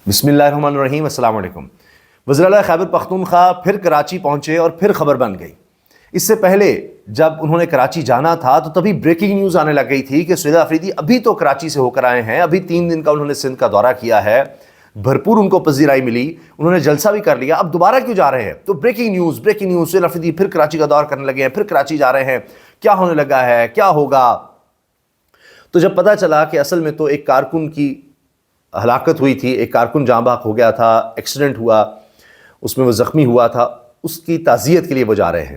بسم اللہ الرحمن الرحیم، السلام علیکم۔ وزیر اعلیٰ خیبر پختونخوا پھر کراچی پہنچے اور پھر خبر بن گئی۔ اس سے پہلے جب انہوں نے کراچی جانا تھا تو تبھی بریکنگ نیوز آنے لگ گئی تھی کہ سہیل آفریدی ابھی تو کراچی سے ہو کر آئے ہیں، ابھی 3 دن کا انہوں نے سندھ کا دورہ کیا ہے، بھرپور ان کو پذیرائی ملی، انہوں نے جلسہ بھی کر لیا، اب دوبارہ کیوں جا رہے ہیں؟ تو بریکنگ نیوز سہیل آفریدی پھر کراچی کا دورہ کرنے لگے ہیں، پھر کراچی جا رہے ہیں، کیا ہونے لگا ہے، کیا ہوگا؟ تو جب پتہ چلا کہ اصل میں تو ایک کارکن کی ہلاکت ہوئی تھی، ایک کارکن جاں بحق ہو گیا تھا، ایکسیڈنٹ ہوا، اس میں وہ زخمی ہوا تھا، اس کی تعزیت کے لیے وہ جا رہے ہیں۔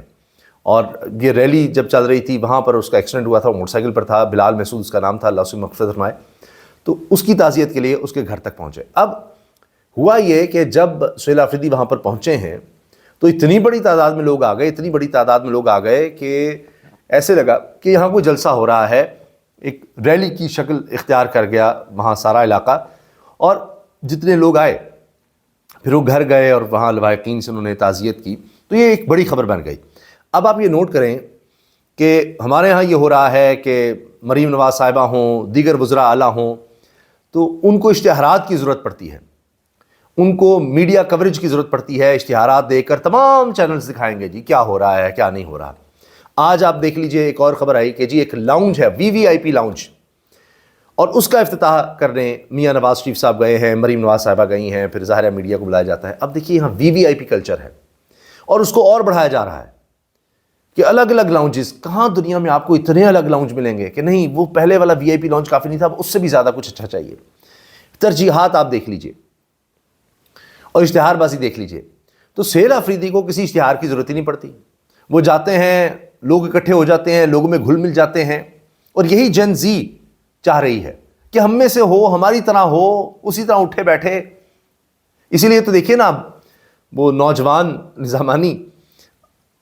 اور یہ ریلی جب چل رہی تھی وہاں پر اس کا ایکسیڈنٹ ہوا تھا، وہ موٹر سائیکل پر تھا، بلال محسود اس کا نام تھا، اللہ اس کی مغفرت فرمائے۔ تو اس کی تعزیت کے لیے اس کے گھر تک پہنچے۔ اب ہوا یہ کہ جب سہیل آفریدی وہاں پر پہنچے ہیں تو اتنی بڑی تعداد میں لوگ آ گئے کہ ایسے لگا کہ یہاں کوئی جلسہ ہو رہا ہے، ایک ریلی کی شکل اختیار کر گیا وہاں سارا علاقہ۔ اور جتنے لوگ آئے پھر وہ گھر گئے اور وہاں لواحقین سے انہوں نے تعزیت کی، تو یہ ایک بڑی خبر بن گئی۔ اب آپ یہ نوٹ کریں کہ ہمارے ہاں یہ ہو رہا ہے کہ مریم نواز صاحبہ ہوں، دیگر وزراء اعلیٰ ہوں، تو ان کو اشتہارات کی ضرورت پڑتی ہے، ان کو میڈیا کوریج کی ضرورت پڑتی ہے، اشتہارات دے کر تمام چینلز دکھائیں گے جی کیا ہو رہا ہے کیا نہیں ہو رہا۔ آج آپ دیکھ لیجئے ایک اور خبر آئی کہ جی ایک لاؤنج ہے، VIP لاؤنج، اور اس کا افتتاح کرنے میاں نواز شریف صاحب گئے ہیں، مریم نواز صاحبہ گئی ہیں، پھر ظاہر ہے میڈیا کو بلایا جاتا ہے۔ اب دیکھیے یہاں VIP کلچر ہے اور اس کو اور بڑھایا جا رہا ہے کہ الگ الگ لاؤنجز، کہاں دنیا میں آپ کو اتنے الگ لاؤنج ملیں گے کہ نہیں وہ پہلے والا VIP لاؤنج کافی نہیں تھا، اب اس سے بھی زیادہ کچھ اچھا چاہیے۔ ترجیحات آپ دیکھ لیجئے اور اشتہار بازی دیکھ لیجئے۔ تو سہیل آفریدی کو کسی اشتہار کی ضرورت ہی نہیں پڑتی، وہ جاتے ہیں، لوگ اکٹھے ہو جاتے ہیں، لوگوں میں گھل مل جاتے ہیں، اور یہی جن زی چاہ رہی ہے کہ ہم میں سے ہو، ہماری طرح ہو، اسی طرح اٹھے بیٹھے۔ اسی لیے تو دیکھیے نا وہ نوجوان نظامانی،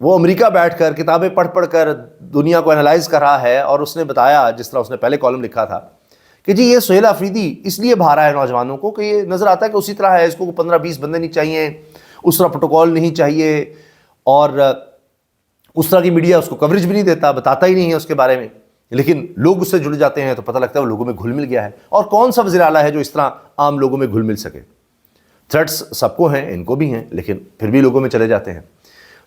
وہ امریکہ بیٹھ کر کتابیں پڑھ کر دنیا کو انالائز کر رہا ہے، اور اس نے بتایا جس طرح اس نے پہلے کالم لکھا تھا کہ جی یہ سہیل آفریدی اس لیے بھا رہا ہے نوجوانوں کو کہ یہ نظر آتا ہے کہ اسی طرح ہے، اس کو 15-20 بندے نہیں چاہیے، اس طرح پروٹوکول نہیں چاہیے، اور اس طرح کی میڈیا اس کو کوریج بھی نہیں دیتا، بتاتا ہی نہیں ہے اس کے بارے میں، لیکن لوگ اس سے جڑ جاتے ہیں تو پتہ لگتا ہے وہ لوگوں میں گھل مل گیا ہے۔ اور کون سا وزیر اعلیٰ ہے جو اس طرح عام لوگوں میں گھل مل سکے؟ تھریٹس سب کو ہیں، ان کو بھی ہیں، لیکن پھر بھی لوگوں میں چلے جاتے ہیں۔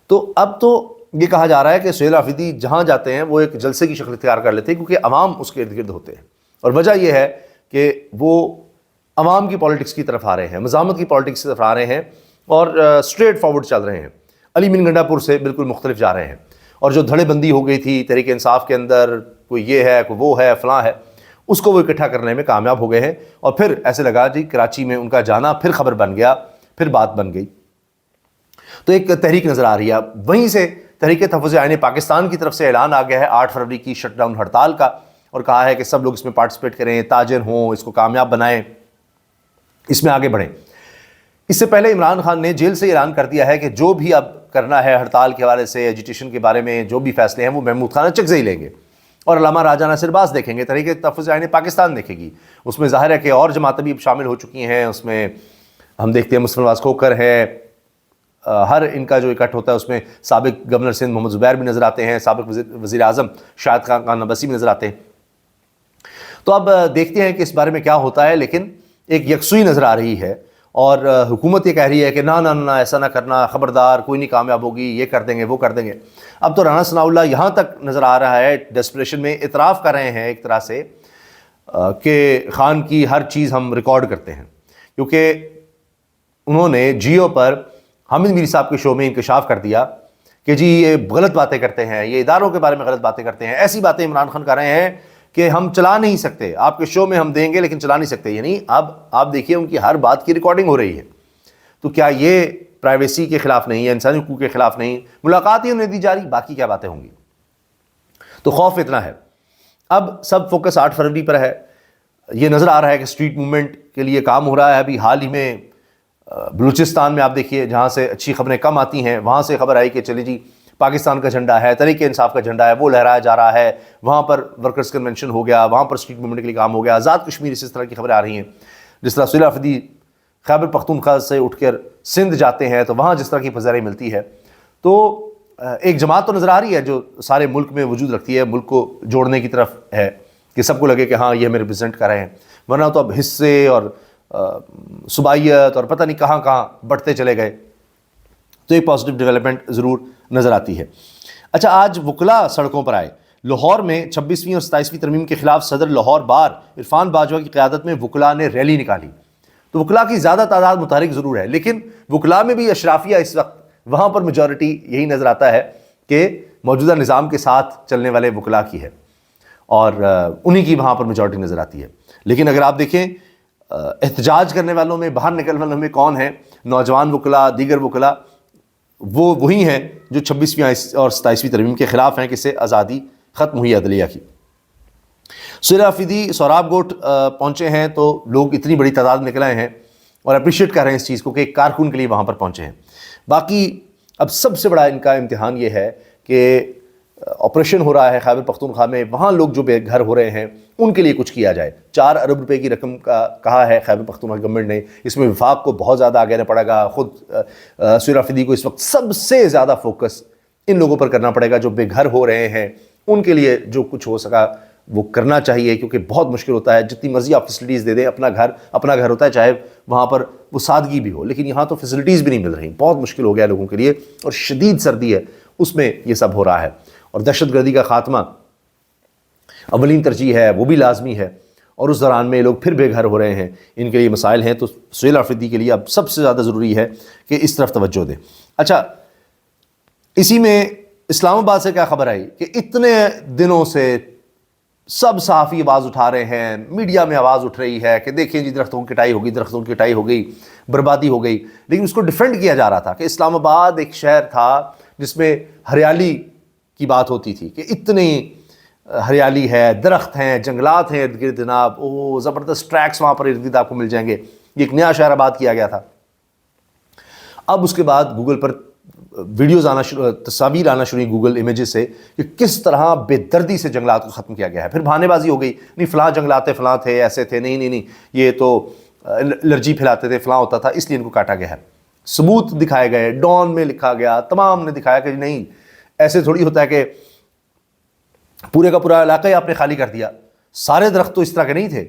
تو اب تو یہ کہا جا رہا ہے کہ سہیل آفریدی جہاں جاتے ہیں وہ ایک جلسے کی شکل اختیار کر لیتے ہیں، کیونکہ عوام اس کے ارد گرد ہوتے ہیں، اور وجہ یہ ہے کہ وہ عوام کی پالیٹکس کی طرف آ رہے ہیں، مزاحمت کی پالیٹکس کی طرف آ رہے ہیں، اور اسٹریٹ فارورڈ چل رہے ہیں، علی مین گنڈا پور سے بالکل مختلف جا رہے ہیں۔ اور جو دھڑے بندی ہو گئی تھی تحریک انصاف کے اندر، کوئی یہ ہے کوئی وہ ہے فلاں ہے، اس کو وہ اکٹھا کرنے میں کامیاب ہو گئے ہیں، اور پھر ایسے لگا جی کراچی میں ان کا جانا پھر خبر بن گیا، پھر بات بن گئی۔ تو ایک تحریک نظر آ رہی ہے۔ وہیں سے تحریک تحفظ آئین پاکستان کی طرف سے اعلان آ گیا ہے 8 فروری کی شٹ ڈاؤن ہڑتال کا، اور کہا ہے کہ سب لوگ اس میں پارٹیسپیٹ کریں، تاجر ہوں، اس کو کامیاب بنائیں، اس میں آگے بڑھیں۔ اس سے پہلے عمران خان نے جیل سے اعلان کر دیا ہے کہ جو بھی اب کرنا ہے ہڑتال کے حوالے سے، ایجیٹیشن کے بارے میں جو بھی فیصلے ہیں وہ محمود خان چکزئی لیں گے، اور علامہ راجہ ناصر باز دیکھیں گے، تحریک تحفظ آئین پاکستان دیکھے گی۔ اس میں ظاہر ہے کہ اور جماعتیں بھی شامل ہو چکی ہیں، اس میں ہم دیکھتے ہیں مسلم نواز کھوکھر ہے، ہر ان کا جو اکٹھ ہوتا ہے اس میں سابق گورنر سندھ محمد زبیر بھی نظر آتے ہیں، سابق وزیر اعظم شاہد خان عباسی بھی نظر آتے ہیں۔ تو اب دیکھتے ہیں کہ اس بارے میں کیا ہوتا ہے، لیکن ایک یکسوئی نظر آ رہی ہے، اور حکومت یہ کہہ رہی ہے کہ نہ ایسا نہ کرنا، خبردار، کوئی نہیں کامیاب ہوگی، یہ کر دیں گے وہ کر دیں گے۔ اب تو رانا ثناء اللہ یہاں تک نظر آ رہا ہے ڈیسپریشن میں اعتراف کر رہے ہیں ایک طرح سے کہ خان کی ہر چیز ہم ریکارڈ کرتے ہیں، کیونکہ انہوں نے جیو پر حامد میر صاحب کے شو میں انکشاف کر دیا کہ جی یہ غلط باتیں کرتے ہیں، یہ اداروں کے بارے میں غلط باتیں کرتے ہیں، ایسی باتیں عمران خان کر رہے ہیں کہ ہم چلا نہیں سکتے، آپ کے شو میں ہم دیں گے لیکن چلا نہیں سکتے۔ یعنی اب آپ دیکھیے ان کی ہر بات کی ریکارڈنگ ہو رہی ہے، تو کیا یہ پرائیویسی کے خلاف نہیں ہے، انسانی حقوق کے خلاف نہیں؟ ملاقات ہی انہیں دی جا رہی، باقی کیا باتیں ہوں گی؟ تو خوف اتنا ہے۔ اب سب فوکس 8 فروری پر ہے۔ یہ نظر آ رہا ہے کہ اسٹریٹ موومنٹ کے لیے کام ہو رہا ہے۔ ابھی حال ہی میں بلوچستان میں آپ دیکھیے جہاں سے اچھی خبریں کم آتی ہیں، وہاں سے خبر آئی کہ چلے جی پاکستان کا جھنڈا ہے، تحریک انصاف کا جھنڈا ہے، وہ لہرایا جا رہا ہے، وہاں پر ورکرز کنونشن ہو گیا، وہاں پر اسٹریٹ موومنٹ کے لیے کام ہو گیا۔ آزاد کشمیر اس طرح کی خبریں آ رہی ہیں، جس طرح سہیل آفریدی خیبر پختونخوا سے اٹھ کر سندھ جاتے ہیں تو وہاں جس طرح کی پذیرائی ملتی ہے، تو ایک جماعت تو نظر آ رہی ہے جو سارے ملک میں وجود رکھتی ہے، ملک کو جوڑنے کی طرف ہے، کہ سب کو لگے کہ ہاں یہ ہمیں ریپرزینٹ کر رہے ہیں۔ ورنہ تو اب حصے اور صوبائیت اور پتہ نہیں کہاں کہاں بڑھتے چلے گئے. تو ایک پازیٹیو ڈیولپمنٹ ضرور نظر آتی ہے. اچھا، آج وکلاء سڑکوں پر آئے. لاہور میں 26ویں اور 27ویں ترمیم کے خلاف صدر لاہور بار عرفان باجوہ کی قیادت میں وکلاء نے ریلی نکالی. تو وکلاء کی زیادہ تعداد متحرک ضرور ہے، لیکن وکلاء میں بھی اشرافیہ اس وقت وہاں پر میجورٹی یہی نظر آتا ہے کہ موجودہ نظام کے ساتھ چلنے والے وکلاء کی ہے، اور انہی کی وہاں پر میجورٹی نظر آتی ہے. لیکن اگر آپ دیکھیں احتجاج کرنے والوں میں، باہر نکلنے والوں میں کون ہیں؟ نوجوان وکلاء، دیگر وکلاء، وہ وہی ہیں جو 26ویں اور 27ویں ترمیم کے خلاف ہیں کہ اس سے آزادی ختم ہوئی عدلیہ کی. سہیل آفریدی سوراب گوٹ پہنچے ہیں تو لوگ اتنی بڑی تعداد نکل آئے ہیں اور اپریشیٹ کر رہے ہیں اس چیز کو کہ ایک کارکن کے لیے وہاں پر پہنچے ہیں. باقی اب سب سے بڑا ان کا امتحان یہ ہے کہ آپریشن ہو رہا ہے خیبر پختونخوا میں، وہاں لوگ جو بے گھر ہو رہے ہیں ان کے لیے کچھ کیا جائے. 4 ارب روپے کی رقم کا کہا ہے خیبر پختونخوا گورنمنٹ نے. اس میں وفاق کو بہت زیادہ آگے رہنا پڑے گا. خود سہیل آفریدی کو اس وقت سب سے زیادہ فوکس ان لوگوں پر کرنا پڑے گا جو بے گھر ہو رہے ہیں. ان کے لیے جو کچھ ہو سکا وہ کرنا چاہیے، کیونکہ بہت مشکل ہوتا ہے. جتنی مرضی آپ فیسلٹیز دے دیں، اپنا گھر ہوتا ہے، چاہے وہاں پر وہ سادگی بھی ہو، لیکن یہاں تو فیسلٹیز بھی نہیں مل رہی. بہت مشکل ہو گیا لوگوں کے لیے، اور شدید سردی ہے اس میں یہ سب ہو رہا ہے. اور دہشت گردی کا خاتمہ اولین ترجیح ہے، وہ بھی لازمی ہے، اور اس دوران میں لوگ پھر بے گھر ہو رہے ہیں. ان کے لیے مسائل ہیں. تو سہیل آفریدی کے لیے اب سب سے زیادہ ضروری ہے کہ اس طرف توجہ دیں. اچھا، اسی میں اسلام آباد سے کیا خبر آئی کہ اتنے دنوں سے سب صحافی آواز اٹھا رہے ہیں، میڈیا میں آواز اٹھ رہی ہے کہ دیکھیں جی درختوں کی کٹائی ہوگی، درختوں کی کٹائی ہو گئی، بربادی ہو گئی. لیکن اس کو ڈیفینڈ کیا جا رہا تھا کہ اسلام آباد ایک شہر تھا جس میں ہریالی کی بات ہوتی تھی، کہ اتنی ہریالی ہے، درخت ہیں، جنگلات ہیں ارد گرد جناب، زبردست ٹریکس وہاں پر ارد گرد آپ کو مل جائیں گے. یہ ایک نیا شہر آباد کیا گیا تھا. اب اس کے بعد گوگل پر ویڈیوز تصاویر آنا شروع ہوئی گوگل امیجز سے کہ کس طرح بے دردی سے جنگلات کو ختم کیا گیا ہے. پھر بہانے بازی ہو گئی، نہیں فلاں جنگلات فلاں تھے، ایسے تھے، نہیں یہ تو الرجی پھیلاتے تھے، فلاں ہوتا تھا، اس لیے ان کو کاٹا گیا ہے. ثبوت دکھائے گئے، ڈان میں لکھا گیا، تمام نے دکھایا کہ نہیں ایسے تھوڑی ہوتا ہے کہ پورے کا پورا علاقہ ہی آپ نے خالی کر دیا. سارے درخت تو اس طرح کے نہیں تھے،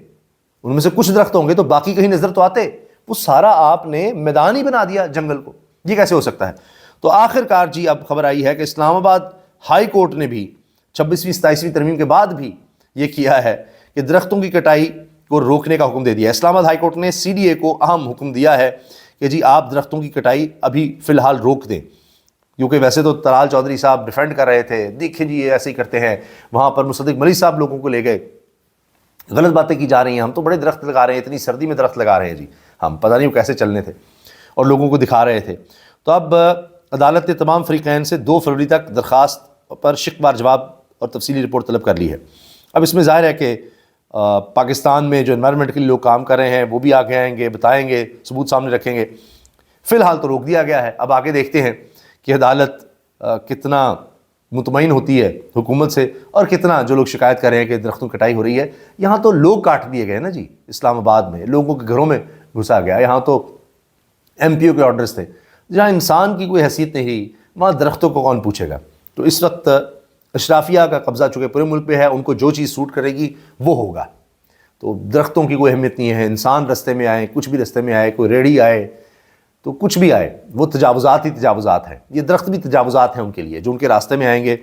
ان میں سے کچھ درخت ہوں گے تو باقی کہیں نظر تو آتے. وہ سارا آپ نے میدان ہی بنا دیا جنگل کو. یہ کیسے ہو سکتا ہے؟ تو آخر کار جی اب خبر آئی ہے کہ اسلام آباد ہائی کورٹ نے بھی 26ویں 27ویں ترمیم کے بعد بھی یہ کیا ہے کہ درختوں کی کٹائی کو روکنے کا حکم دے دیا ہے. اسلام آباد ہائی کورٹ نے CDA کو اہم حکم دیا ہے کہ جی آپ درختوں کی کٹائی ابھی فی الحال روک دیں. کیونکہ ویسے تو طلال چودھری صاحب ڈیفینڈ کر رہے تھے، دیکھیں جی یہ ایسے ہی کرتے ہیں. وہاں پر مصدق ملک صاحب لوگوں کو لے گئے، غلط باتیں کی جا رہی ہیں، ہم تو بڑے درخت لگا رہے ہیں، اتنی سردی میں درخت لگا رہے ہیں جی، ہم پتہ نہیں وہ کیسے چلنے تھے، اور لوگوں کو دکھا رہے تھے. تو اب عدالت نے تمام فریقین سے 2 فروری تک درخواست پر شکوار جواب اور تفصیلی رپورٹ طلب کر لی ہے. اب اس میں ظاہر ہے کہ پاکستان میں جو انوائرمنٹ کے لیے لوگ کام کر رہے ہیں وہ بھی آگے آئیں گے، بتائیں گے، ثبوت سامنے رکھیں گے. فی الحال تو روک دیا گیا ہے. اب آگے دیکھتے ہیں کہ عدالت کتنا مطمئن ہوتی ہے حکومت سے، اور کتنا جو لوگ شکایت کر رہے ہیں کہ درختوں کی کٹائی ہو رہی ہے. یہاں تو لوگ کاٹ دیے گئے نا جی، اسلام آباد میں لوگوں کے گھروں میں گھسا گیا. یہاں تو MPO کے آرڈرز تھے. جہاں انسان کی کوئی حیثیت نہیں رہی وہاں درختوں کو کون پوچھے گا. تو اس وقت اشرافیہ کا قبضہ چونکہ پورے ملک پہ ہے، ان کو جو چیز سوٹ کرے گی وہ ہوگا. تو درختوں کی کوئی اہمیت نہیں ہے. انسان رستے میں آئے، کچھ بھی رستے میں آئے، کوئی ریڑھی آئے تو کچھ بھی آئے، وہ تجاوزات ہی تجاوزات ہیں. یہ درخت بھی تجاوزات ہیں ان کے لیے، جو ان کے راستے میں آئیں گے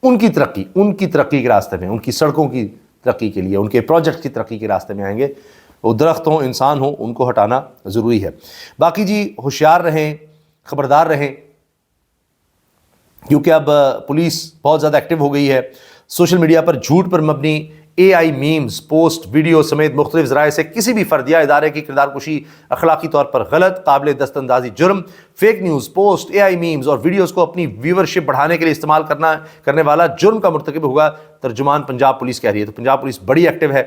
ان کی ترقی کے راستے میں، ان کی سڑکوں کی ترقی کے لیے، ان کے پروجیکٹ کی ترقی کے راستے میں آئیں گے. وہ درخت ہوں، انسان ہوں، ان کو ہٹانا ضروری ہے. باقی جی ہوشیار رہیں، خبردار رہیں، کیونکہ اب پولیس بہت زیادہ ایکٹیو ہو گئی ہے. سوشل میڈیا پر جھوٹ پر مبنی AI میمز، پوسٹ، ویڈیو سمیت مختلف ذرائع سے کسی بھی فرد یا ادارے کی کردار کشی اخلاقی طور پر غلط، قابل دست اندازی جرم. Fake news, post, AI memes اور ویڈیوز کو اپنی ویورشپ بڑھانے کے لیے استعمال کرنے والا جرم کا مرتکب ہوگا. ترجمان پنجاب پولیس کہہ رہی ہے. تو پنجاب پولیس بڑی ایکٹیو ہے،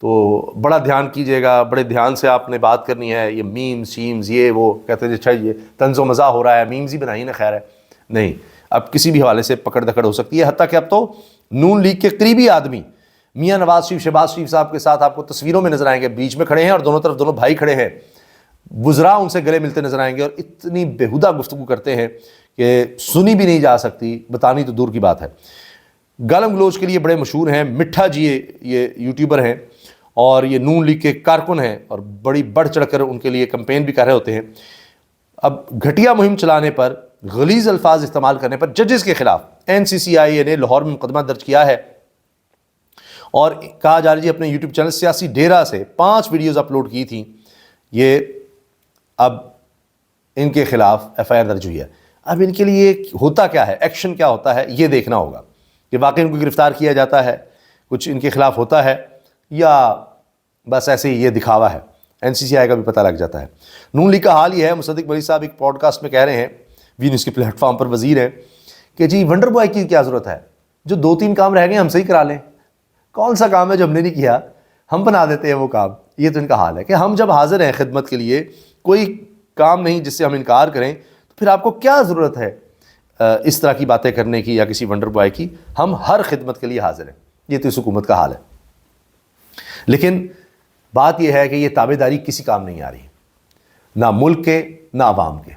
تو بڑا دھیان کیجیے گا، بڑے دھیان سے آپ نے بات کرنی ہے. یہ میمز شیمز یہ وہ کہتے ہیں اچھا یہ طنز و مزاح ہو رہا ہے، میمز ہی بنائی نا، خیر ہے نہیں. اب کسی بھی حوالے سے پکڑ دکڑ ہو سکتی ہے. حتیٰ کہ اب تو نون لیگ کے قریبی آدمی میاں نواز شریف، شہباز شریف صاحب کے ساتھ آپ کو تصویروں میں نظر آئیں گے، بیچ میں کھڑے ہیں اور دونوں طرف دونوں بھائی کھڑے ہیں. وزراء ان سے گلے ملتے نظر آئیں گے اور اتنی بیہودہ گفتگو کرتے ہیں کہ سنی بھی نہیں جا سکتی، بتانی تو دور کی بات ہے. گالم گلوچ کے لیے بڑے مشہور ہیں. مٹھا جی یہ یوٹیوبر ہیں اور یہ نون لیگ کے کارکن ہیں اور بڑی بڑھ چڑھ کر ان کے لیے کمپین بھی کر رہے ہوتے ہیں. اب گھٹیا مہم چلانے پر، غلیظ الفاظ استعمال کرنے پر ججز کے خلاف NCCIA نے لاہور میں مقدمہ درج کیا ہے اور کہا جا رہا ہے اپنے یوٹیوب چینل سیاسی ڈیرا سے 5 ویڈیوز اپلوڈ کی تھیں. یہ اب ان کے خلاف FIR درج ہوئی ہے. اب ان کے لیے ہوتا کیا ہے، ایکشن کیا ہوتا ہے، یہ دیکھنا ہوگا کہ واقعی ان کو گرفتار کیا جاتا ہے، کچھ ان کے خلاف ہوتا ہے، یا بس ایسے ہی یہ دکھاوا ہے. NCCI کا بھی پتہ لگ جاتا ہے. نون لیگ کا حال یہ ہے، مصدق ملک صاحب ایک پوڈ کاسٹ میں کہہ رہے ہیں، وی نیوز کے پلیٹ فارم پر وزیر ہیں، کہ جی ونڈر بوائے کی کیا ضرورت ہے، جو 2-3 کام رہ گئے ہم سے ہی کرا لیں. کون سا کام ہے جو ہم نے نہیں کیا، ہم بنا دیتے ہیں وہ کام. یہ تو ان کا حال ہے کہ ہم جب حاضر ہیں خدمت کے لیے، کوئی کام نہیں جس سے ہم انکار کریں، تو پھر آپ کو کیا ضرورت ہے اس طرح کی باتیں کرنے کی یا کسی ونڈر بوائے کی. ہم ہر خدمت کے لیے حاضر ہیں. یہ تو اس حکومت کا حال ہے. لیکن بات یہ ہے کہ یہ تابع داری کسی کام نہیں آ رہی، نہ ملک کے نہ عوام کے.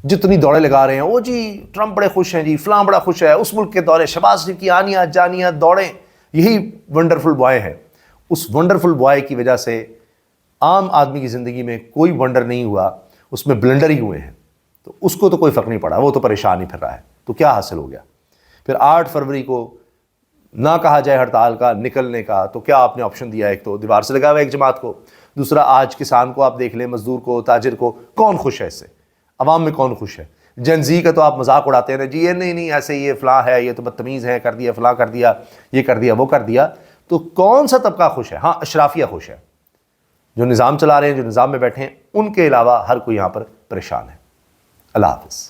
جتنی دوڑے لگا رہے ہیں، وہ جی ٹرمپ بڑے خوش ہیں، جی فلاں بڑا خوش ہے، اس ملک کے دورے، شہباز شریف کی آنیاں جانیاں دوڑیں، یہی ونڈرفل بوائے ہیں. اس ونڈرفل بوائے کی وجہ سے عام آدمی کی زندگی میں کوئی ونڈر نہیں ہوا، اس میں بلنڈر ہی ہوئے ہیں. تو اس کو تو کوئی فرق نہیں پڑا، وہ تو پریشان ہی پھر رہا ہے. تو کیا حاصل ہو گیا؟ پھر 8 فروری کو نہ کہا جائے ہڑتال کا، نکلنے کا، تو کیا آپ نے آپشن دیا؟ ایک تو دیوار سے لگا ہوا ہے ایک جماعت کو، دوسرا آج کسان کو آپ دیکھ لیں، مزدور کو، تاجر کو، کون خوش ہے اس سے؟ عوام میں کون خوش ہے؟ جن زی کا تو آپ مذاق اڑاتے ہیں نا، جی یہ نہیں ایسے یہ فلاں ہے، یہ تو بدتمیز ہے، کر دیا فلاں کر دیا، یہ کر دیا وہ کر دیا. تو کون سا طبقہ خوش ہے؟ ہاں اشرافیہ خوش ہے، جو نظام چلا رہے ہیں، جو نظام میں بیٹھے ہیں، ان کے علاوہ ہر کوئی یہاں پر پریشان ہے. اللہ حافظ.